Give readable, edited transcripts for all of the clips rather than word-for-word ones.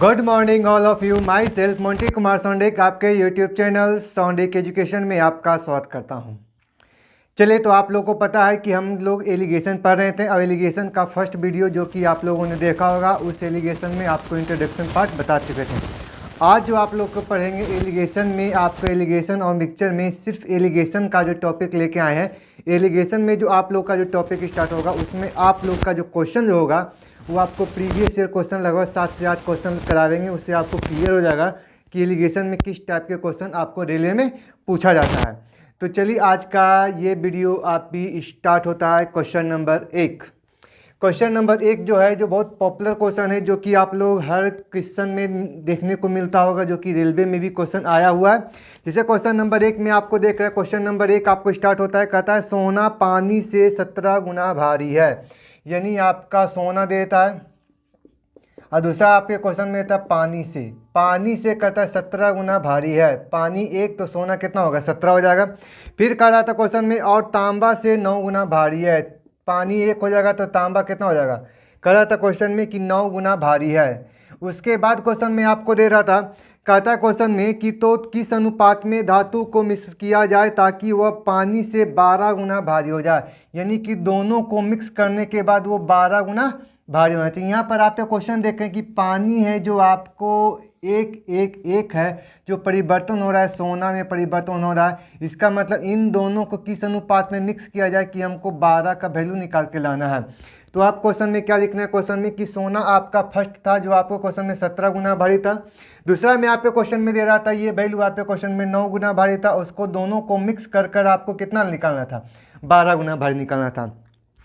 Good morning all of you. Myself Monty Kumar Sondek आपके YouTube channel सोंडेक education में आपका स्वागत करता हूं। चलिए, तो आप लोगों को पता है कि हम लोग एलिगेशन पढ़ रहे थे। अब एलिगेशन का फर्स्ट वीडियो जो कि आप लोगों ने देखा होगा, उस एलिगेशन में आपको इंट्रोडक्शन पार्ट बता चुके थे। आज जो आप लोग को पढ़ेंगे एलिगेशन में, आपको एलिगेशन और मिक्सचर में सिर्फ एलिगेशन का जो टॉपिक लेके आए हैं। एलिगेशन में जो आप लोग का जो टॉपिक स्टार्ट होगा, उसमें आप लोग का जो क्वेश्चन जो होगा वो आपको प्रीवियस ईयर क्वेश्चन लगभग 7 से 8 क्वेश्चन करावेंगे। उससे आपको क्लियर हो जाएगा कि एलिगेशन में किस टाइप के क्वेश्चन आपको रेलवे में पूछा जाता है। तो चलिए, आज का ये वीडियो आप भी स्टार्ट होता है क्वेश्चन नंबर 1। क्वेश्चन नंबर 1 जो है, जो बहुत पॉपुलर क्वेश्चन है, जो कि आप लोग हर क्वेश्चन में देखने को मिलता होगा, जो कि रेलवे में भी क्वेश्चन आया हुआ है। जैसे क्वेश्चन नंबर 1 में आपको देख रहे हैं, क्वेश्चन नंबर 1 आपको स्टार्ट होता है, कहता है सोना पानी से 17 गुना भारी है। यानी आपका सोना देता है और दूसरा आपके क्वेश्चन में था पानी से कहता है 17 गुना भारी है। पानी 1 तो सोना कितना होगा, 17 हो जाएगा। फिर कह रहा था क्वेश्चन में, और तांबा से 9 गुना भारी है। पानी 1 हो जाएगा तो तांबा कितना हो जाएगा, कह रहा था क्वेश्चन में कि 9 गुना भारी है। उसके बाद क्वेश्चन में आपको दे रहा था, कहता है क्वेश्चन में कि तो किस अनुपात में धातु को मिक्स किया जाए ताकि वह पानी से 12 गुना भारी हो जाए। यानी कि दोनों को मिक्स करने के बाद वो 12 गुना भारी होना चाहिए। यहाँ पर आप क्वेश्चन देखें कि पानी है जो आपको एक है, जो परिवर्तन हो रहा है, सोना में परिवर्तन हो रहा है। इसका मतलब इन दोनों को किस अनुपात में मिक्स किया जाए कि हमको 12 का वैल्यू निकाल के लाना है। तो आप क्वेश्चन में क्या लिखना है, क्वेश्चन में कि सोना आपका फर्स्ट था जो आपको क्वेश्चन में 17 गुना भारी था। दूसरा में आपके क्वेश्चन में दे रहा था ये वैल्यू आपके क्वेश्चन में 9 गुना भारी था। उसको दोनों को मिक्स कर आपको कितना निकालना था, 12 गुना भारी निकालना था।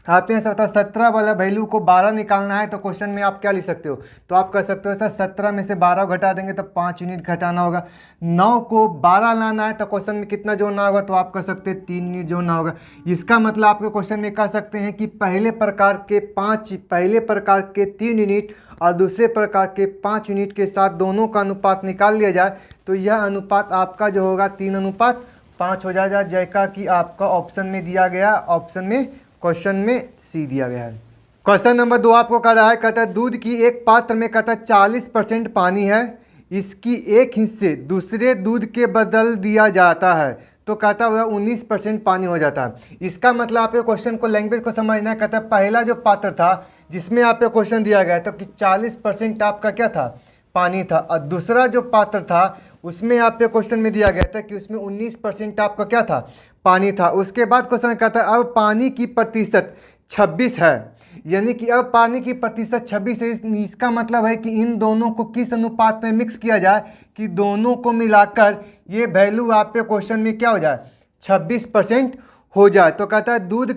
आप यहाँ से 17 वाला वैल्यू को 12 निकालना है, तो क्वेश्चन में आप क्या लिख सकते हो, तो आप कह सकते हो सर 17 में से 12 घटा देंगे तो 5 यूनिट घटाना होगा। 9 को 12 लाना है तो क्वेश्चन में कितना जोड़ना होगा, तो आप कह सकते हैं 3 यूनिट जोड़ना होगा। इसका मतलब आपके क्वेश्चन में कह सकते हैं कि पहले प्रकार के 3 यूनिट और दूसरे प्रकार के 5 यूनिट के साथ दोनों का अनुपात निकाल लिया जाए तो यह अनुपात आपका जो होगा 3:5 हो जाएगा, जैसा कि आपका ऑप्शन में दिया गया। ऑप्शन में क्वेश्चन में सी दिया गया है। क्वेश्चन नंबर 2 आपको कह रहा है, कहता है दूध की एक पात्र में कहता है 40% पानी है, इसकी एक हिस्से दूसरे दूध के बदल दिया जाता है तो कहता है 19% पानी हो जाता है। इसका मतलब आपके क्वेश्चन को लैंग्वेज को समझना है। कहता है पहला जो पात्र था जिसमें आपको क्वेश्चन दिया गया था कि 40% आपका क्या था, पानी था, और दूसरा जो पात्र था उसमें आपके क्वेश्चन में दिया गया था कि उसमें 19% आपका क्या था, पानी था। उसके बाद क्वेश्चन कहता है अब पानी की प्रतिशत 26 है, यानी कि अब पानी की प्रतिशत 26 है। इसका मतलब है कि इन दोनों को किस अनुपात में मिक्स किया जाए कि दोनों को मिलाकर ये वैल्यू आपके क्वेश्चन में क्या हो जाए, 26% हो जाए। तो कहता है दूध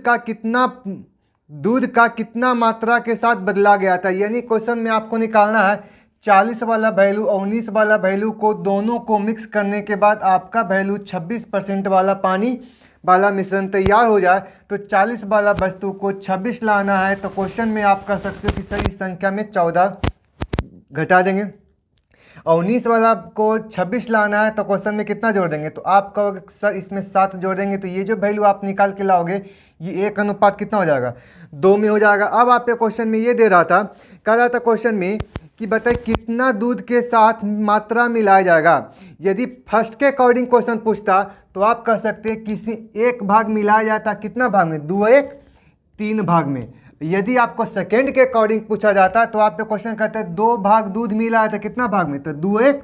का कितना मात्रा के साथ बदला गया था। यानी क्वेश्चन में आपको निकालना है 40 वाला वैल्यू और 19 वाला वैल्यू को दोनों को मिक्स करने के बाद आपका वैल्यू 26% वाला पानी वाला मिश्रण तैयार हो जाए। तो 40 वाला वस्तु को 26 लाना है तो क्वेश्चन में आप कह सकते हो कि सर इस संख्या में 14 घटा देंगे, और 19 वाला को 26 लाना है तो क्वेश्चन में कितना जोड़ देंगे, तो आप कहोगे सर इसमें 7 जोड़ देंगे। तो ये जो वैल्यू आप निकाल के लाओगे ये 1 अनुपात कितना हो जाएगा, 2 में हो जाएगा। अब आपके क्वेश्चन में ये दे रहा था, कह रहा था क्वेश्चन में कि बताइए कितना दूध के साथ मात्रा मिलाया जाएगा। यदि फर्स्ट के अकॉर्डिंग क्वेश्चन पूछता तो आप कह सकते हैं किसी एक भाग मिलाया जाता, कितना भाग में, 2:1 3 भाग में। यदि आपको सेकंड के अकॉर्डिंग पूछा जाता तो आप पे क्वेश्चन कहते हैं 2 भाग दूध मिलाया था, कितना भाग में, तो 2:1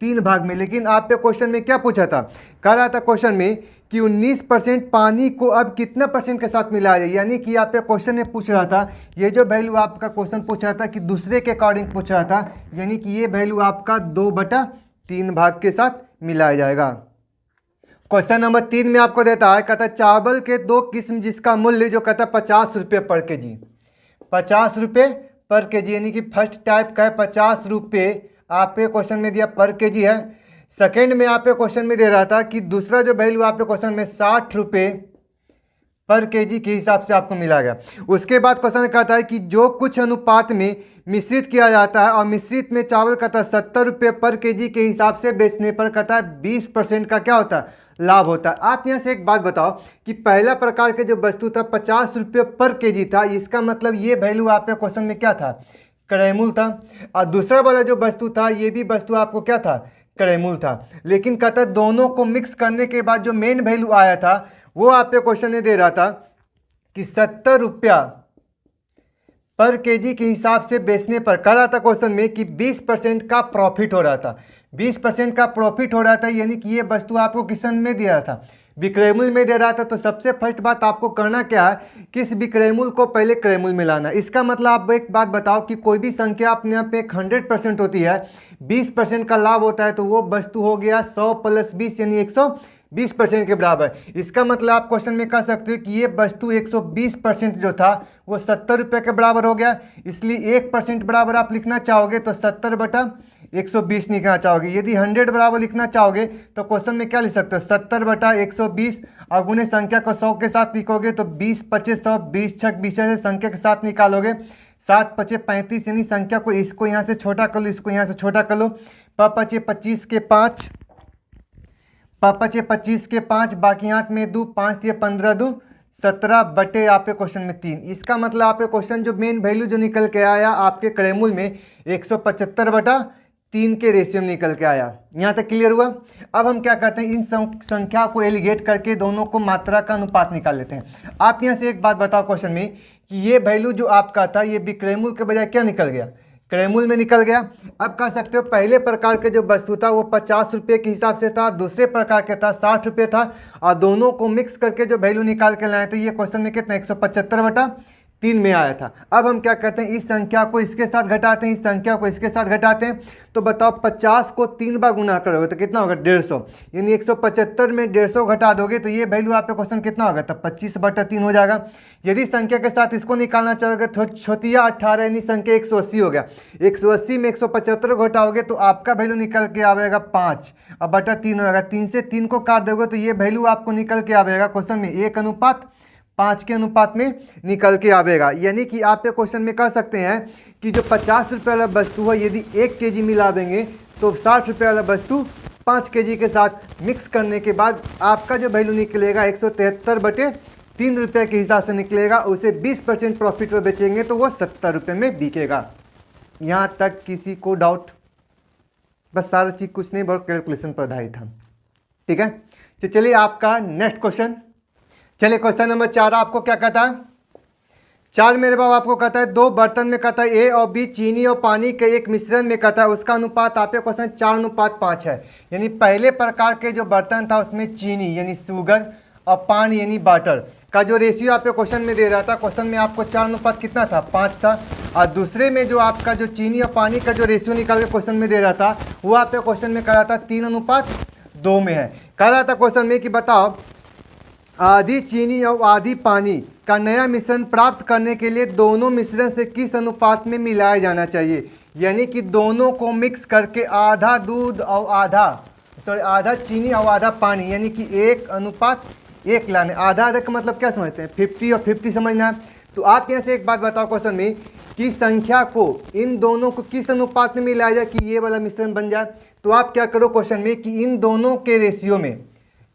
3 भाग में। लेकिन आप पे क्वेश्चन में क्या पूछा था, कह रहा था क्वेश्चन में कि 19% पानी को अब कितना परसेंट के साथ मिलाया जाए। यानी कि आप पे क्वेश्चन में पूछ रहा था, ये जो वैल्यू आपका क्वेश्चन पूछ रहा था कि दूसरे के अकॉर्डिंग पूछ रहा था, यानी कि ये वैल्यू आपका 2/3 भाग के साथ मिलाया जाएगा। क्वेश्चन नंबर 3 में आपको देता है, कहता है चावल के 2 किस्म जिसका मूल्य जो कहता है 50 रुपये पर केजी, 50 रुपये पर केजी, यानी कि फर्स्ट टाइप का है 50 रुपये आपके क्वेश्चन में दिया पर केजी है। सेकेंड में आपके क्वेश्चन में दे रहा था कि दूसरा जो वैल्यू आपके क्वेश्चन में 60 रुपये पर केजी के हिसाब से आपको मिला गया। उसके बाद क्वेश्चन कहता है कि जो कुछ अनुपात में मिश्रित किया जाता है और मिश्रित में चावल कहता है 70 रुपये पर केजी के हिसाब से बेचने पर कहता है 20% का क्या होता है, लाभ होता है। आप यहाँ से एक बात बताओ कि पहला प्रकार के जो वस्तु था 50 रुपये पर केजी था, इसका मतलब ये वैल्यू आपके क्वेश्चन में क्या था, क्रेमुल था। और दूसरा वाला जो वस्तु था ये भी वस्तु आपको क्या था, क्रेमुल था। लेकिन कहता दोनों को मिक्स करने के बाद जो मेन वैल्यू आया था वो आपके क्वेश्चन में दे रहा था कि 70 रुपया पर केजी के हिसाब से बेचने पर, कह रहा था क्वेश्चन में कि 20% का प्रॉफिट हो रहा था। 20% का प्रॉफिट हो रहा था, यानी कि ये वस्तु आपको किसन में दे रहा था, विक्रयमूल्य में दे रहा था। तो सबसे फर्स्ट बात आपको करना क्या है कि इस विक्रयमूल्य को पहले क्रयमूल्य में लाना। इसका मतलब आप एक बात बताओ कि कोई भी संख्या अपने आप में 100% होती है, 20% का लाभ होता है, तो वो वस्तु हो गया 100 + 20 यानी 120% के बराबर। इसका मतलब आप क्वेश्चन में कह सकते हो कि ये वस्तु 120% जो था वो 70 रुपये के बराबर हो गया। इसलिए 1% बराबर आप लिखना चाहोगे तो 70/120 लिखना चाहोगे। यदि 100 बराबर लिखना चाहोगे तो क्वेश्चन में क्या लिख सकते हो, 70/120 और गुणे संख्या को 100 के साथ लिखोगे तो 20 × 25 100, 20 × 6 20 से संख्या के साथ निकालोगे 7 × 5 35, यानी संख्या को इसको यहाँ से छोटा कर लो, इसको यहाँ से छोटा कर लो। 5 × 25 के 5, 5 × 25 के 5, बाकी हाथ में 2, 5 × 15 2 17 बटे आपके क्वेश्चन में 3। इसका मतलब आपके क्वेश्चन जो मेन वैल्यू जो निकल के आया आपके क्रयमूल्य में 175/3 के रेशियो में निकल के आया। यहाँ तक क्लियर हुआ। अब हम क्या करते हैं, इन संख्या को एलिगेट करके दोनों को मात्रा का अनुपात निकाल लेते हैं। आप यहाँ से एक बात बताओ क्वेश्चन में कि ये वैल्यू जो आपका था ये विक्रयमूल्य के बजाय क्या निकल गया, क्रयमूल्य में निकल गया। अब कह सकते हो पहले प्रकार के जो वस्तु था वो 50 रुपये के हिसाब से था, दूसरे प्रकार के था 60 रुपये था, और दोनों को मिक्स करके जो वैल्यू निकाल के लाए तो ये क्वेश्चन में कितना 175/3 में आया था। अब हम क्या करते हैं, इस संख्या को इसके साथ घटाते हैं, इस संख्या को इसके साथ घटाते हैं। तो बताओ 50 को 3 बार गुना करोगे तो कितना होगा 150, यानी 175 में 150 घटा दोगे तो ये वैल्यू आपका क्वेश्चन कितना होगा, तब 25/3 हो जाएगा। यदि संख्या के साथ इसको निकालना चाहोगे तो छोटिया 18 यानी संख्या 180 हो गया। 180 में 175 घटाओगे तो आपका वैल्यू निकल के आएगा 5 और बटा 3 होगा। 3 से 3 को काट दोगे तो ये वैल्यू आपको निकल के आएगा क्वेश्चन में 1:5 के अनुपात में निकल के आवेगा। यानी कि आप क्वेश्चन में कह सकते हैं कि जो 50 रुपये वाला वस्तु है यदि 1 kg मिला देंगे तो 60 रुपये वाला वस्तु 5 kg के साथ मिक्स करने के बाद आपका जो वैल्यू निकलेगा 173/3 रुपये के हिसाब से निकलेगा। उसे 20% प्रॉफिट पर बेचेंगे तो वो 70 रुपये में बिकेगा। यहाँ तक किसी को डाउट? बस सारा चीज़ कुछ नहीं, बहुत कैलकुलेशन पर आधारित था। ठीक है, तो चलिए आपका नेक्स्ट क्वेश्चन। चलिए क्वेश्चन नंबर 4 आपको क्या कहता है। 4 मेरे बाब आपको कहता है 2 बर्तन में कहता है ए और बी चीनी और पानी के एक मिश्रण में कहता है उसका अनुपात आपके क्वेश्चन 4:5 है। यानी पहले प्रकार के जो बर्तन था उसमें चीनी यानी शुगर और पानी यानी वाटर का जो रेशियो आपके क्वेश्चन में दे रहा था, क्वेश्चन में आपको 4 कितना था 5 था। और दूसरे में जो आपका जो चीनी और पानी का जो रेशियो निकाल के क्वेश्चन में दे रहा था वो आपके क्वेश्चन में कह रहा था 3:2 में है। कह रहा था क्वेश्चन में कि बताओ आधी चीनी और आधी पानी का नया मिश्रण प्राप्त करने के लिए दोनों मिश्रण से किस अनुपात में मिलाया जाना चाहिए। यानी कि दोनों को मिक्स करके आधा दूध और आधा चीनी और आधा पानी यानी कि 1:1 लाने। आधा का मतलब क्या समझते हैं, 50 और 50 समझना है। तो आप यहाँ से एक बात बताओ क्वेश्चन में कि संख्या को इन दोनों को किस अनुपात में मिलाया जाए कि ये वाला मिश्रण बन जाए। तो आप क्या करो क्वेश्चन में कि इन दोनों के रेशियो में,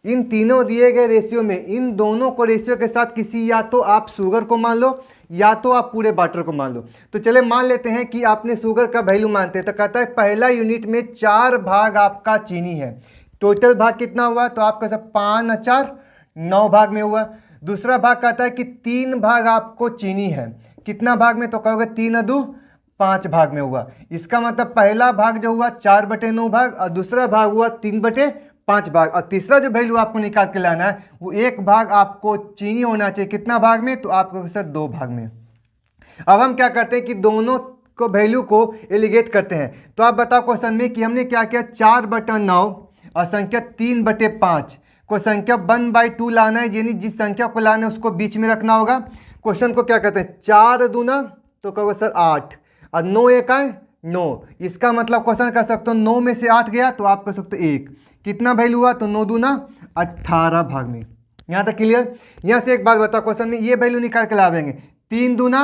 इन तीनों दिए गए रेशियो में इन दोनों को रेशियो के साथ किसी या तो आप शुगर को मान लो या तो आप पूरे वाटर को मान लो। तो चले मान लेते हैं कि आपने शुगर का वैल्यू मानते हैं तो कहता है पहला यूनिट में 4 भाग आपका चीनी है। टोटल भाग कितना हुआ तो आपका सब 5 और 4 9 भाग में हुआ। दूसरा भाग कहता है कि 3 भाग आपको चीनी है, कितना भाग में तो कहोगे 3 और 2 5 भाग में हुआ। इसका मतलब पहला भाग जो हुआ 4/9 भाग और दूसरा भाग हुआ 3/5 भाग। और तीसरा जो वैल्यू आपको निकाल के लाना है वो 1 भाग आपको चीनी होना चाहिए, कितना भाग में तो आपको सर 2 भाग में। अब हम क्या करते हैं कि दोनों को वैल्यू को एलिगेट करते हैं। तो आप बताओ क्वेश्चन में कि हमने क्या किया 4/9 और संख्या 3/5 को संख्या 1/2 लाना है, यानी जिस संख्या को लाना है उसको बीच में रखना होगा। क्वेश्चन को क्या कहते हैं 4 दूना तो कहोगे सर 8 और 9 1 9। इसका मतलब क्वेश्चन कर सकते हो 9 में से 8 गया तो आप कर सकते हो 1, कितना वैल्यू हुआ तो 9 दूना 18 भाग में। यहाँ तक क्लियर। यहाँ से एक बात बताओ क्वेश्चन में ये वैल्यू निकाल के लावेंगे 3 दूना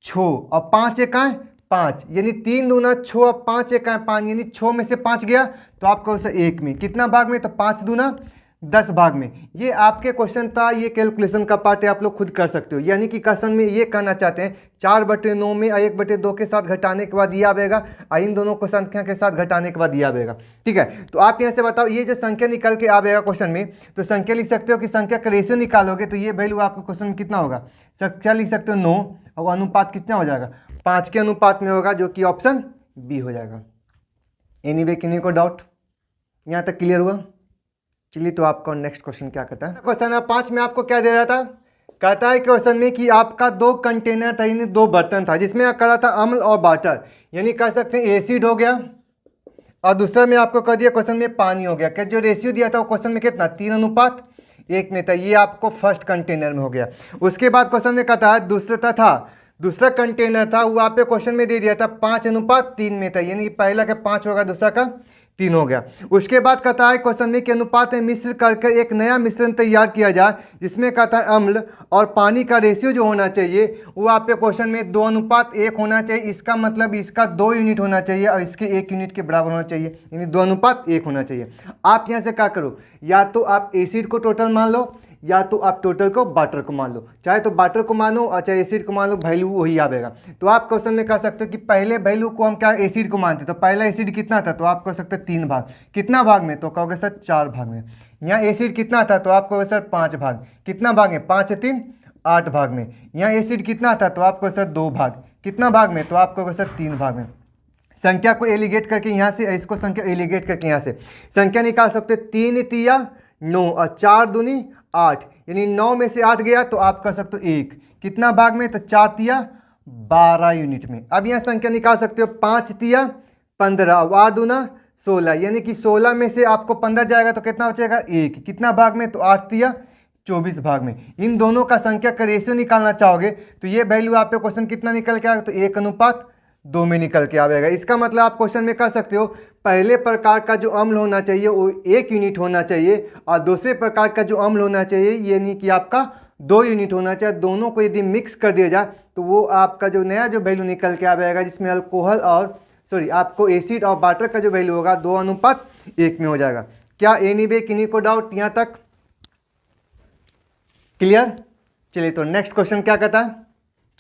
6 और 5 1 5, यानी 3 दूना 6 और 5 1 5, यानी 6 में से 5 गया तो आपको 1 में, कितना भाग में तो 5 दूना 10 भाग में। ये आपके क्वेश्चन था, ये कैलकुलेशन का पार्ट है, आप लोग खुद कर सकते हो। यानी कि क्वेश्चन में ये कहना चाहते हैं 4/9 में 1/2 के साथ घटाने के बाद ये आएगा, इन दोनों को संख्या के साथ घटाने के बाद ये आएगा। ठीक है, तो आप यहाँ से बताओ ये जो संख्या निकल के आएगा क्वेश्चन में, तो संख्या लिख सकते हो कि संख्या का रेशियो निकालोगे तो ये वैल्यू आपको क्वेश्चन में कितना होगा, संख्या लिख सकते हो 9 और अनुपात कितना हो जाएगा, 5 के अनुपात में होगा, जो कि ऑप्शन बी हो जाएगा। एनीवे किन्हीं को डाउट यहाँ तक क्लियर हुआ? चलिए तो आपका नेक्स्ट क्वेश्चन क्या कहता है। क्वेश्चन 5 में आपको क्या दे रहा था, कहता है क्वेश्चन में कि आपका 2 कंटेनर था, यानी 2 बर्तन था, जिसमें आप करा था अम्ल और वाटर, यानी कह सकते हैं एसिड हो गया, और दूसरा में आपको कह दिया क्वेश्चन में पानी हो गया। क्या जो रेशियो दिया था वो क्वेश्चन में कितना 3:1 में था, ये आपको फर्स्ट कंटेनर में हो गया। उसके बाद क्वेश्चन में कहता है दूसरा कंटेनर था, वो आप पे क्वेश्चन में दे दिया था 5:3 में था, यानी पहला का 5 होगा, दूसरा का 3 हो गया। उसके बाद कहता है क्वेश्चन में कि अनुपात में मिश्र करके एक नया मिश्रण तैयार किया जाए, जिसमें कहता है अम्ल और पानी का रेशियो जो होना चाहिए वो आप पे क्वेश्चन में 2:1 होना चाहिए। इसका मतलब इसका 2 यूनिट होना चाहिए और इसके 1 यूनिट के बराबर होना चाहिए, यानी 2:1 होना चाहिए। आप यहाँ से क्या करो, या तो आप एसिड को टोटल मान लो, या तो आप टोटल को वाटर को मान लो, चाहे तो वाटर को मानो और चाहे एसिड को मान लो, वैल्यू वही आएगा। तो आप क्वेश्चन में कह सकते हो कि पहले वैल्यू को हम क्या एसिड को मानते, तो पहला एसिड कितना था, तो आप कह सकते हैं 3 भाग, कितना भाग में, तो कहोगे सर 4 भाग में। यहाँ एसिड कितना था, तो आप कहोगे सर 5 भाग, कितना भाग में, 5 3 8 भाग में। यहाँ एसिड कितना था, तो आप कहोगे सर 2 भाग, कितना भाग में, तो आप कहोगे सर 3 भाग में। संख्या को एलिगेट करके यहाँ से, इसको संख्या एलिगेट करके यहाँ से संख्या निकाल सकते, 3 तिया 9 और 4 दूनी 8, यानी 9 में से 8 गया तो आप कर सकते हो 1, कितना भाग में, तो 4 तिया 12 यूनिट में। अब यहाँ संख्या निकाल सकते हो 5 तिया 15 और 8 दूना 16, यानी कि 16 में से आपको 15 जाएगा तो कितना बचेगा 1, कितना भाग में, तो 8 तिया 24 भाग में। इन दोनों का संख्या का रेशियो निकालना चाहोगे तो ये वैल्यू आप पे क्वेश्चन कितना निकल के आएगा, तो 1:2 में निकल के आएगा। इसका मतलब आप क्वेश्चन में कह सकते हो पहले प्रकार का जो अम्ल होना चाहिए वो 1 यूनिट होना चाहिए, और दूसरे प्रकार का जो अम्ल होना चाहिए यानी कि आपका 2 यूनिट होना चाहिए। दोनों को यदि मिक्स कर दिया जाए तो वो आपका जो नया जो वैल्यू निकल के आएगा, जिसमें अल्कोहल और आपको एसिड और वाटर का जो वैल्यू होगा 2:1 में हो जाएगा। क्या एनीवे किन्हीं को डाउट यहाँ तक क्लियर? चलिए तो नेक्स्ट क्वेश्चन क्या कहता है।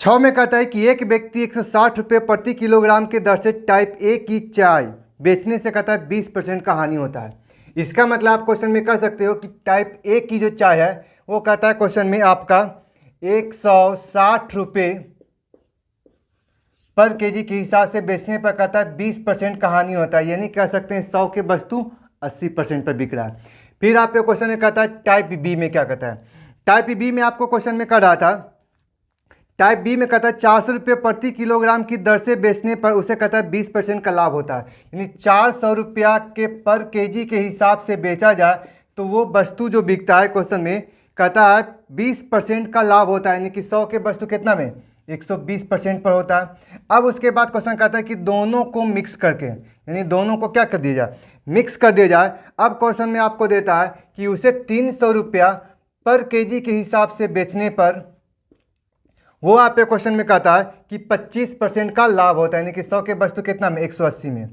6 में कहता है कि एक व्यक्ति 160 रुपये प्रति किलोग्राम के दर से टाइप ए की चाय बेचने से कहता है 20% का हानि होता है। इसका मतलब आप क्वेश्चन में कह सकते हो कि टाइप ए की जो चाय है वो कहता है क्वेश्चन में आपका 160 रुपये पर केजी के हिसाब से बेचने पर कहता है 20% का हानि होता है, यानी कह सकते हैं 100 के वस्तु 80% पर बिक रहा है। फिर आपको क्वेश्चन में कहता है टाइप बी में क्या कहता है। टाइप बी में आपको क्वेश्चन में कह रहा था, टाइप बी में कहता है 400 रुपये प्रति किलोग्राम की दर से बेचने पर उसे कहता है 20% का लाभ होता है, यानी 400 रुपया के पर केजी के हिसाब से बेचा जाए तो वो वस्तु जो बिकता है क्वेश्चन में कहता है 20% का लाभ होता है, यानी कि 100 के वस्तु कितना में 120% पर होता है। अब उसके बाद क्वेश्चन कहता है कि दोनों को मिक्स करके, यानी दोनों को क्या कर दिया जाए, मिक्स कर दिया जाए। अब क्वेश्चन में आपको देता है कि उसे 300 रुपया पर केजी के हिसाब से बेचने पर वो आप पे क्वेश्चन में कहता है कि 25% का लाभ होता है, यानी कि 100 के वस्तु कितना में 180 में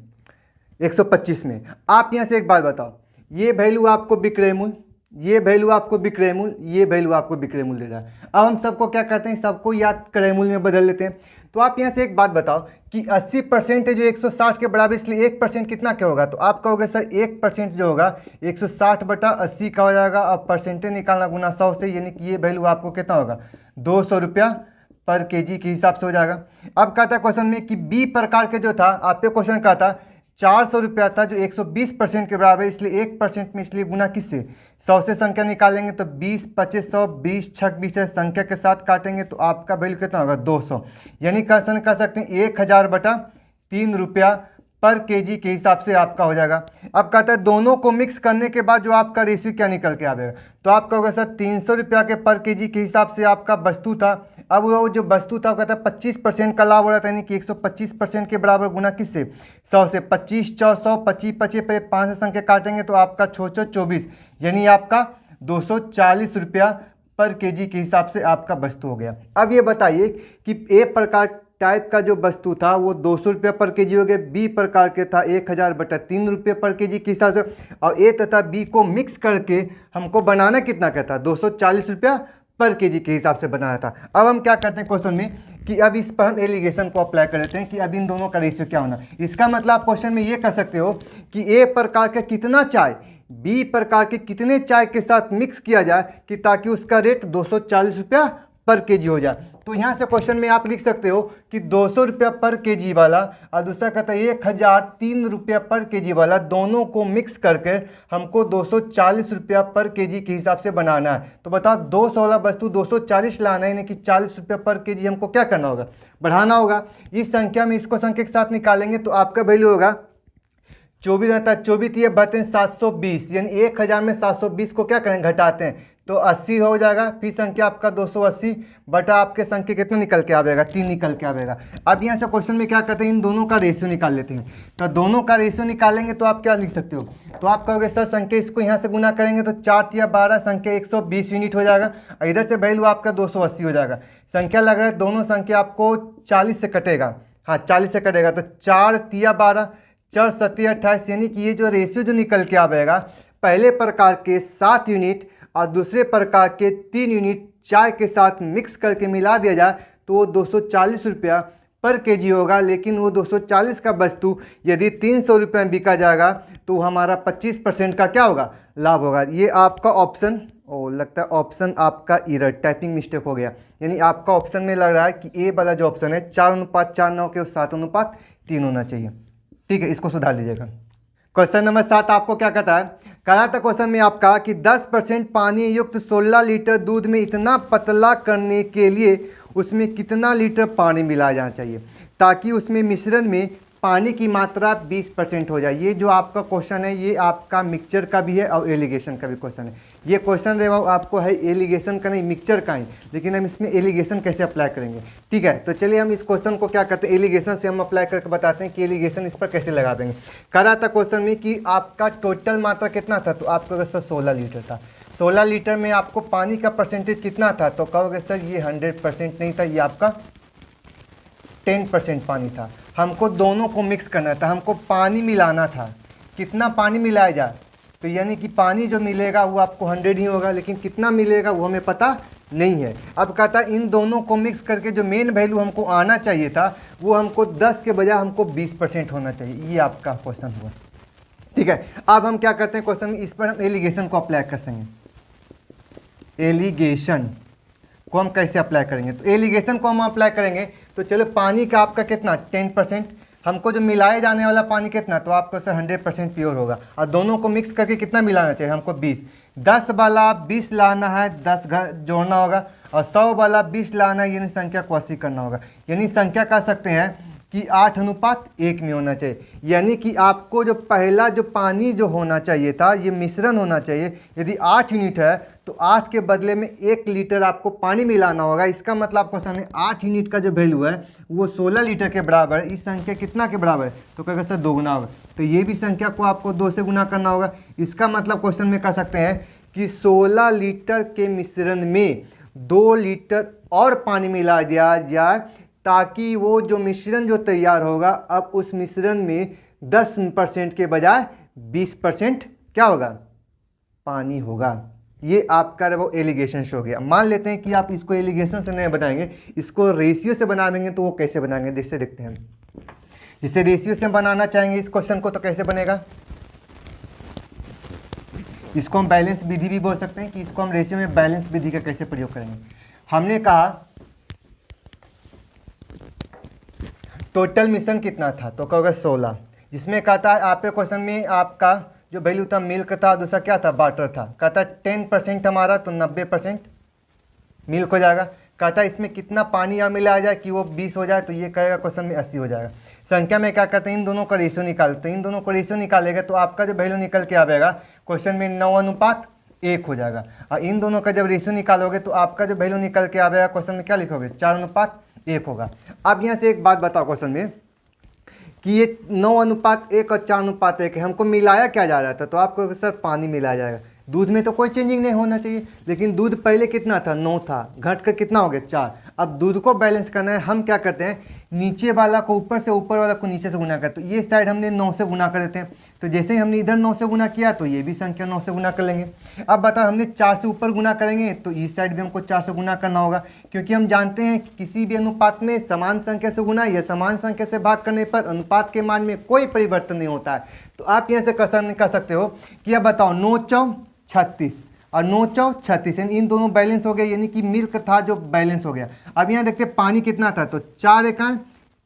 125 में। आप यहाँ से एक बात बताओ, ये वैल्यू आपको विक्रय मूल्य, ये वैल्यू आपको विक्रय मूल्य, ये वैल्यू आपको विक्रय मूल्य दे रहा है। अब हम सबको क्या करते हैं, सबको या क्रय मूल्य में बदल लेते हैं। तो आप यहाँ से एक बात बताओ कि 80% है जो 160 के बराबर, इसलिए 1% कितना क्या होगा, तो आप कहोगे सर 1% जो होगा 160/80 का हो जाएगा, और परसेंटेज निकालना गुना 100 से, यानी कि ये वैल्यू आपको कितना होगा 200 रुपया पर केजी के हिसाब से हो जाएगा। अब कहता है क्वेश्चन में कि बी प्रकार के जो था आप पे क्वेश्चन का था 400 रुपया था जो 120% के बराबर, इसलिए 1% में इसलिए गुना किससे 100 से संख्या निकालेंगे तो 20 25 100 20 6 20 संख्या के साथ काटेंगे तो आपका वैल्यू कितना होगा 200, यानी क्वेश्चन कह सकते हैं 1000/3 रुपया पर केजी के हिसाब से आपका हो जाएगा। अब कहता है दोनों को मिक्स करने के बाद जो आपका रेशियो क्या निकल के आएगा, तो आप कहोगे सर 300 रुपया के पर केजी के हिसाब से आपका वस्तु था। अब वो जो वस्तु था वो कहता है 25% का लाभ हो रहा था, यानी कि 125% के बराबर गुना किससे 100 से, 25 4 100 25 25 पे 5 से संख्या काटेंगे तो आपका 6 24, यानी आपका 240 रुपया पर केजी के हिसाब से आपका वस्तु हो गया। अब ये बताइए कि ए प्रकार टाइप का जो वस्तु था वो 200 रुपये पर केजी हो गया, बी प्रकार के था 1000/3 रुपये पर केजी के हिसाब से, और ए तथा बी को मिक्स करके हमको बनाना कितना का था 240 रुपया पर केजी के हिसाब से बनाया था। अब हम क्या करते हैं क्वेश्चन में कि अब इस पर हम एलिगेशन को अप्लाई कर लेते हैं कि अब इन दोनों का रेशियो क्या होना। इसका मतलब आप क्वेश्चन में ये कह सकते हो कि ए प्रकार का कितना चाय बी प्रकार के कितने चाय के साथ मिक्स किया जाए कि ताकि उसका रेट 240 रुपया पर केजी हो जाए। तो यहाँ से क्वेश्चन में आप लिख सकते हो कि 200 रुपया पर केजी वाला और दूसरा कहता है 1003 रुपया पर केजी वाला, दोनों को मिक्स करके हमको 240 रुपया पर केजी के हिसाब से बनाना है। तो बताओ 200 वाला वस्तु 240 लाना है, यानी कि 40 रुपया पर केजी हमको क्या करना होगा, बढ़ाना होगा। इस संख्या में इसको संख्या के साथ निकालेंगे तो आपका वैल्यू होगा 24 रहता है, 24 ये बते 720, यानी 1000 में 720 को क्या करें घटाते हैं तो 80 हो जाएगा। फिर संख्या आपका 280 बटा आपके संख्या कितना निकल के आएगा 3 निकल के आएगा। अब यहाँ से क्वेश्चन में क्या करते हैं इन दोनों का रेशियो निकाल लेते हैं। तो दोनों का रेशियो निकालेंगे तो आप क्या लिख सकते हो, तो आप कहोगे सर संख्या इसको यहाँ से गुना करेंगे तो 4 या 12 संख्या 120 यूनिट हो जाएगा, इधर से वैल्यू आपका 280 हो जाएगा। संख्या लग रहा है दोनों संख्या आपको 40 से कटेगा, हाँ 40 से कटेगा, तो 4 तिया 12 4 7 28, यानी कि ये जो रेशियो जो निकल के आएगा पहले प्रकार के 7 यूनिट और दूसरे प्रकार के 3 यूनिट चाय के साथ मिक्स करके मिला दिया जाए तो वो 240 रुपया पर केजी होगा। लेकिन वो 240 का वस्तु यदि 300 रुपये में बिका जाएगा तो हमारा 25% का क्या होगा लाभ होगा। ये आपका ऑप्शन लगता है ऑप्शन आपका एरर टाइपिंग मिस्टेक हो गया, यानी आपका ऑप्शन में लग रहा है कि ए वाला जो ऑप्शन है 4:4 न के 7:3 होना चाहिए। ठीक है, इसको सुधार लीजिएगा। क्वेश्चन नंबर 7 आपको क्या कहता है, कहा था क्वेश्चन में आपका कि 10% पानी युक्त 16 लीटर दूध में इतना पतला करने के लिए उसमें कितना लीटर पानी मिलाया जाना चाहिए ताकि उसमें मिश्रण में पानी की मात्रा 20% हो जाए। ये जो आपका क्वेश्चन है ये आपका मिक्सचर का भी है और एलिगेशन का भी क्वेश्चन है। ये क्वेश्चन रहेगा आपको है एलिगेशन का नहीं मिक्सचर का ही, लेकिन हम इसमें एलिगेशन कैसे अप्लाई करेंगे। ठीक है, तो चलिए हम इस क्वेश्चन को क्या करते हैं एलिगेशन से हम अप्लाई करके बताते हैं कि एलिगेशन इस पर कैसे लगा देंगे। कह रहा था क्वेश्चन में कि आपका टोटल मात्रा कितना था, तो आपका सर 16 लीटर था। 16 लीटर में आपको पानी का परसेंटेज कितना था, तो कहोगे सर ये 100% नहीं था, ये आपका 10% पानी था। हमको दोनों को मिक्स करना था, हमको पानी मिलाना था। कितना पानी मिलाया जाए, तो यानी कि पानी जो मिलेगा वो आपको 100 ही होगा, लेकिन कितना मिलेगा वो हमें पता नहीं है। अब कहता इन दोनों को मिक्स करके जो मेन वैल्यू हमको आना चाहिए था वो हमको 10 के बजाय हमको 20% होना चाहिए। ये आपका क्वेश्चन हुआ। ठीक है, अब हम क्या करते हैं क्वेश्चन में इस पर हम एलिगेशन को अप्लाई कर सकेंगे। एलिगेशन को हम कैसे अप्लाई करेंगे, तो एलिगेशन को हम अप्लाई करेंगे तो चलो पानी का आपका कितना 10%, हमको जो मिलाए जाने वाला पानी कितना, तो आपको सर 100% प्योर होगा। और दोनों को मिक्स करके कितना मिलाना चाहिए हमको 20। 10 वाला 20 लाना है, 10 जोड़ना होगा, और 100 वाला 20 लाना है, यानी संख्या को 80 करना होगा। यानी संख्या कह सकते हैं कि 8:1 में होना चाहिए। यानी कि आपको जो पहला जो पानी जो होना चाहिए था ये मिश्रण होना चाहिए। यदि 8 यूनिट है तो 8 के बदले में 1 लीटर आपको पानी मिलाना होगा। इसका मतलब आपको सामने 8 यूनिट का जो वैल्यू है वो 16 लीटर के बराबर है। इस संख्या कितना के बराबर है, तो कहेगा सर 2 गुना होगा, तो ये भी संख्या को आपको 2 से गुना करना होगा। इसका मतलब क्वेश्चन में कह सकते हैं कि 16 लीटर के मिश्रण में 2 लीटर और पानी मिला दिया जाए ताकि वो जो मिश्रण जो तैयार होगा अब उस मिश्रण में 10% के बजाय 20% क्या होगा पानी होगा। ये आपका वो एलिगेशन हो गया। मान लेते हैं कि आप इसको एलिगेशन से नहीं बनाएंगे, इसको रेशियो से बनाएंगे, तो वो कैसे बनाएंगे जैसे देखते हैं। जिससे रेशियो से बनाना चाहेंगे इस क्वेश्चन को तो कैसे बनेगा, इसको हम बैलेंस विधि भी बोल सकते हैं कि इसको हम रेशियो में बैलेंस विधि का कैसे प्रयोग करेंगे। हमने कहा टोटल मिश्रण कितना था, तो कहोगे 16, जिसमें कहता है आपके क्वेश्चन में आपका जो वैल्यू था मिल्क था, दूसरा क्या था वाटर था। कहता है 10% हमारा तो 90% मिल्क हो जाएगा। कहता है इसमें कितना पानी यहाँ मिलाया जाए कि वो 20 हो जाए, तो ये कहेगा क्वेश्चन में 80 हो जाएगा। संख्या में क्या करते हैं इन दोनों का रेशियो निकालते हैं, इन दोनों को रेशियो निकालेगा तो आपका जो वैल्यू निकल के आएगा क्वेश्चन में 9:1 हो जाएगा। और इन दोनों का जब रेशियो निकालोगे तो आपका जो वैल्यू निकल के आएगा क्वेश्चन में क्या लिखोगे 4:1 होगा। अब यहाँ से एक बात बताओ क्वेश्चन में कि ये 9:1 और 4:1 है, हमको मिलाया क्या जा रहा था, तो आपको सर पानी मिलाया जाएगा। दूध में तो कोई चेंजिंग नहीं होना चाहिए, लेकिन दूध पहले कितना था 9 था, घट कर कितना हो गया 4। अब दूध को बैलेंस करना है, हम क्या करते हैं, नीचे वाला को ऊपर से, ऊपर वाला को नीचे से गुना करते हैं। तो ये साइड हमने 9 से गुना कर देते हैं, तो जैसे ही हमने इधर 9 से गुना किया तो ये भी संख्या 9 से गुना कर लेंगे। अब बताओ हमने 4 से ऊपर गुना करेंगे तो इस साइड भी हमको 4 से गुना करना होगा, क्योंकि हम जानते हैं कि किसी भी अनुपात में समान संख्या से गुना या समान संख्या से भाग करने पर अनुपात के मान में कोई परिवर्तन नहीं होता है। तो आप यहाँ से कसन कर सकते हो कि अब बताओ 9 चौ 36 और 9 चौ 36, यानी इन दोनों बैलेंस हो गया, यानी कि मिल्क था जो बैलेंस हो गया। अब यहाँ देखते पानी कितना था, तो 4 एकाएं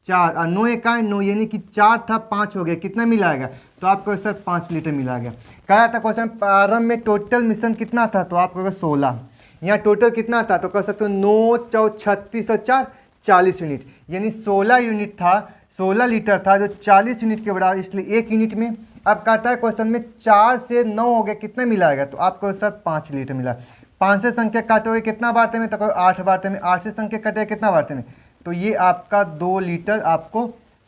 4 और 9 एकाएं 9, यानी कि 4 था 5 हो गया, कितना मिलाएगा, तो आपको सर 5 लीटर मिला गया। कहा था क्वेश्चन प्रारंभ में टोटल मिश्रण कितना था, तो आपको 16, यहाँ टोटल कितना था, तो कह सकते हो 9 चौ 36 और 4 40 यूनिट, यानी 16 यूनिट था, 16 लीटर था जो 40 यूनिट के बराबर, इसलिए 1 यूनिट में। अब कहता है क्वेश्चन में 4 से 9 हो गया, कितना मिलाएगा, तो आपको सर 5 लीटर मिला। 5 से संख्या काटोगे कितना बारते में, तो 8 बारते में, 8 से संख्या कटेगा कितना बारते में, तो ये आपका 2 लीटर आपको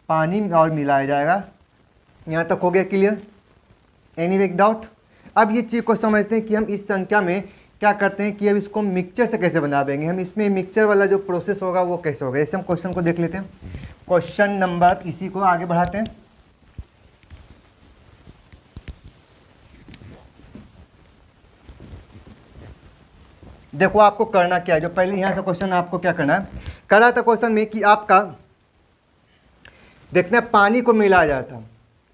पानी और मिलाया जाएगा। यहाँ तक हो गया क्लियर, एनी वे डाउट। अब ये चीज़ को समझते हैं कि हम इस संख्या में क्या करते हैं कि अब इसको मिक्सचर से कैसे बना देंगे, हम इसमें मिक्सचर वाला जो प्रोसेस होगा वो कैसे होगा। ऐसे हम क्वेश्चन को देख लेते हैं। क्वेश्चन नंबर, इसी को आगे बढ़ाते हैं। देखो आपको करना क्या है, जो पहले यहाँ से क्वेश्चन आपको क्या करना है, करा था क्वेश्चन में कि आपका देखना पानी को मिलाया जाता है,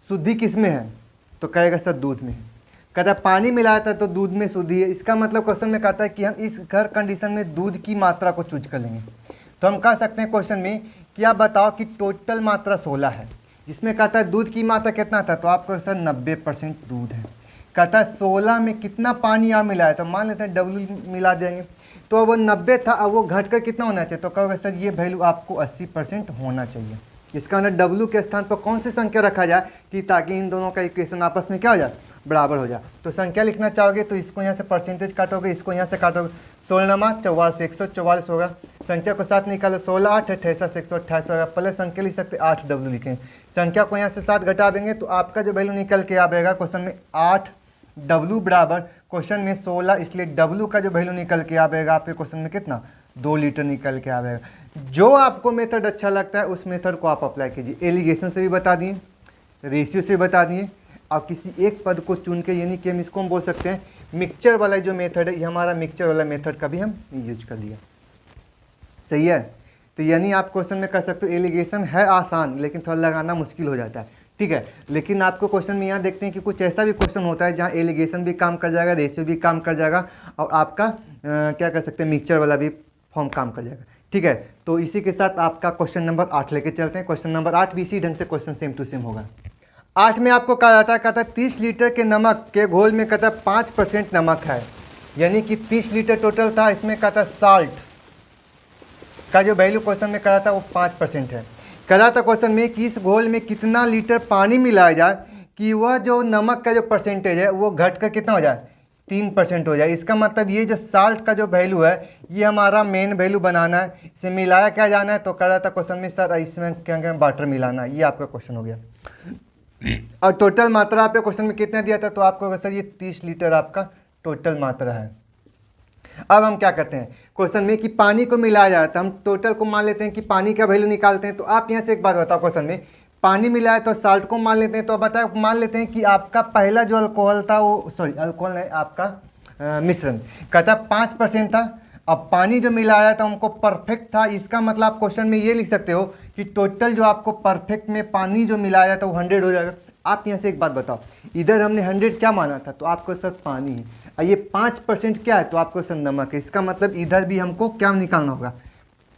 शुद्धि किस में है, तो कहेगा सर दूध में। कहता पानी मिलाया था तो दूध में शुद्धि है, इसका मतलब क्वेश्चन में कहता है कि हम इस घर कंडीशन में दूध की मात्रा को चूज कर लेंगे। तो हम कह सकते हैं क्वेश्चन में कि आप बताओ कि टोटल मात्रा 16 है, जिसमें कहता है दूध की मात्रा कितना था, तो आपको सर 90% दूध है। कहता है 16 में कितना पानी आप मिलाया, तो मान लेते हैं W मिला देंगे, तो वो 90 था, अब वो घट कर कितना होना चाहिए, तो कहोगे सर ये वैल्यू आपको 80% होना चाहिए। इसका मतलब W के स्थान पर कौन सी संख्या रखा जाए कि ताकि इन दोनों का इक्वेशन आपस में क्या हो जाए, बराबर हो जाए। तो संख्या लिखना चाहोगे तो इसको यहाँ से परसेंटेज काटोगे, इसको यहाँ से काटोगे, 16 नमा 44 144 होगा। संख्या को साथ निकालो, 16 8 88 128 होगा। पहले संख्या लिख सकते 8W लिखें, संख्या को यहाँ से 7 घटा देंगे तो आपका जो वैल्यू निकल के आएगा क्वेश्चन में 8W बराबर, क्वेश्चन में 16, इसलिए W का जो वैल्यू निकल के आएगा आपके क्वेश्चन में कितना, 2 लीटर निकल के आएगा। जो आपको मेथड अच्छा लगता है उस मेथड को आप अप्लाई कीजिए। एलिगेशन से भी बता दिए, रेशियो से बता दिए, और किसी एक पद को चुन के, यानी कि हम इसको हम बोल सकते हैं मिक्सचर वाला जो मेथड है, ये हमारा मिक्सचर वाला मेथड का भी हम यूज कर लिया। सही है, तो यानी आप क्वेश्चन में कर सकते हो एलिगेशन है आसान लेकिन थोड़ा लगाना मुश्किल हो जाता है, ठीक है। लेकिन आपको क्वेश्चन में यहाँ देखते हैं कि कुछ ऐसा भी क्वेश्चन होता है जहाँ एलिगेशन भी काम कर जाएगा, रेशियो भी काम कर जाएगा, और आपका क्या कर सकते हैं मिक्सचर वाला भी फॉर्म काम कर जाएगा, ठीक है। तो इसी के साथ आपका क्वेश्चन नंबर 8 लेके चलते हैं। क्वेश्चन नंबर 8 भी इसी ढंग से क्वेश्चन सेम टू सेम होगा। 8 में आपको कहा जाता है, कहता है 30 लीटर के नमक के घोल में कहता है 5% नमक है, यानी कि 30 लीटर टोटल था, इसमें कहता है साल्ट का जो वैल्यू क्वेश्चन में करा था वो 5% है। करा था क्वेश्चन में कि इस घोल में कितना लीटर पानी मिलाया जाए कि वह जो नमक का जो परसेंटेज है वो घट कर कितना हो जाए, 3% हो जाए। इसका मतलब ये जो साल्ट का जो वैल्यू है ये हमारा मेन वैल्यू बनाना है, इसे मिलाया क्या जाना है, तो करा था क्वेश्चन में सर इसमें क्या क्या वाटर मिलाना है, ये आपका क्वेश्चन हो गया। और टोटल मात्रा आपके क्वेश्चन में कितना दिया था, तो आपको सर ये 30 लीटर आपका टोटल मात्रा है। अब हम क्या करते हैं क्वेश्चन में कि पानी को मिलाया जाता है, हम टोटल को मान लेते हैं कि पानी का वैल्यू निकालते हैं। तो आप यहाँ से एक बात बताओ, क्वेश्चन में पानी मिलाया तो साल्ट को मान लेते हैं, तो बताओ मान लेते हैं कि आपका पहला जो अल्कोहल था वो, सॉरी अल्कोहल नहीं, आपका मिश्रण कहता 5% था, अब पानी जो मिलाया था हमको परफेक्ट था। इसका मतलब आप क्वेश्चन में ये लिख सकते हो कि टोटल जो आपको परफेक्ट में पानी जो मिलाया था वो 100 हो जाएगा। आप यहाँ से एक बात बताओ, इधर हमने 100 क्या माना था, तो आपको सर पानी है, और ये 5% क्या है, तो आपको सर नमक है। इसका मतलब इधर भी हमको क्या निकालना होगा,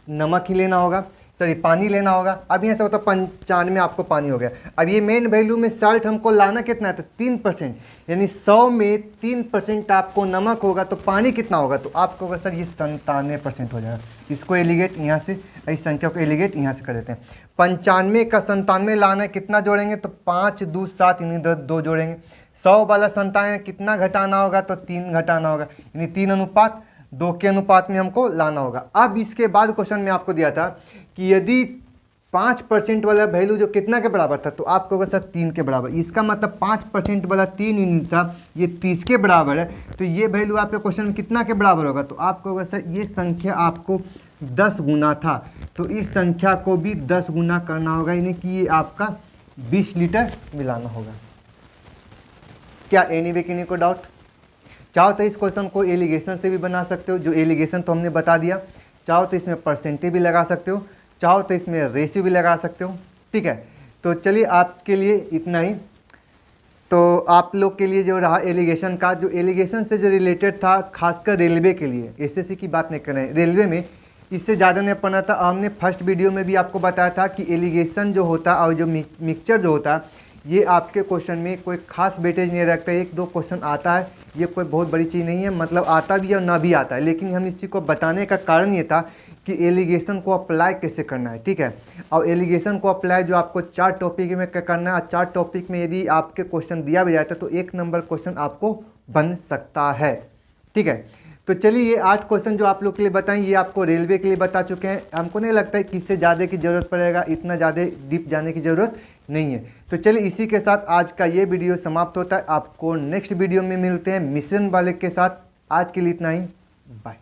नमक ही लेना होगा, सॉरी पानी लेना होगा। अब यहाँ से होता 95 आपको पानी हो गया। अब ये मेन वैल्यू में साल्ट हमको लाना कितना है, तो 3%, यानी 100 में 3% आपको नमक होगा, तो पानी कितना होगा, तो आपको होगा सर ये 97% हो जाएगा। इसको एलिगेट यहाँ से, इस संख्या को एलिगेट यहाँ से कर देते हैं। 95 का 97 लाना है, कितना जोड़ेंगे, तो 5 2 7, यानी 2 जोड़ेंगे। 100 वाला 97 कितना घटाना होगा, तो 3 घटाना होगा, यानी 3:2 के अनुपात में हमको लाना होगा। अब इसके बाद क्वेश्चन में आपको दिया था कि यदि 5% वाला वैल्यू जो कितना के बराबर था, तो आपको होगा सर 3 के बराबर। इसका मतलब 5% वाला 3 यूनिट था, ये 30 के बराबर है, तो ये वैल्यू आपके क्वेश्चन में कितना के बराबर होगा, तो आपको होगा सर ये संख्या आपको 10 गुना था, तो इस संख्या को भी 10 गुना करना होगा, यानी कि ये आपका 20 लीटर मिलाना होगा। क्या एनीवे किन्हीं को डाउट? चाहो तो इस क्वेश्चन को एलिगेशन से भी बना सकते हो, जो एलिगेशन तो हमने बता दिया। चाहो तो इसमें परसेंटेज भी लगा सकते हो, चाहो तो इसमें रेशियो भी लगा सकते हो, ठीक है। तो चलिए आपके लिए इतना ही। तो आप लोग के लिए जो रहा एलिगेशन का, जो एलिगेशन से जो रिलेटेड था खासकर रेलवे के लिए, एसएससी की बात नहीं कर रहे हैं, रेलवे में इससे ज़्यादा नहीं पढ़ना था। हमने फर्स्ट वीडियो में भी आपको बताया था कि एलिगेशन जो होता और जो मिक्सचर जो होता ये आपके क्वेश्चन में कोई खास वेटेज नहीं रखता। 1-2 क्वेश्चन आता है, ये कोई बहुत बड़ी चीज़ नहीं है, मतलब आता भी है और ना भी आता है, लेकिन हम इस चीज़ को बताने का कारण ये था कि एलिगेशन को अप्लाई कैसे करना है, ठीक है। और एलिगेशन को अप्लाई जो आपको 4 टॉपिक में करना है, और 4 टॉपिक में यदि आपके क्वेश्चन दिया भी जाता है तो 1 नंबर क्वेश्चन आपको बन सकता है, ठीक है। तो चलिए ये 8 क्वेश्चन जो आप लोग के लिए बताएं, ये आपको रेलवे के लिए बता चुके हैं। हमको नहीं लगता है कि इससे ज़्यादा की ज़रूरत पड़ेगा, इतना ज़्यादा डीप जाने की ज़रूरत नहीं है। तो चलिए इसी के साथ आज का ये वीडियो समाप्त होता है। आपको नेक्स्ट वीडियो में मिलते हैं मिश्रण वाले के साथ। आज के लिए इतना ही, बाय।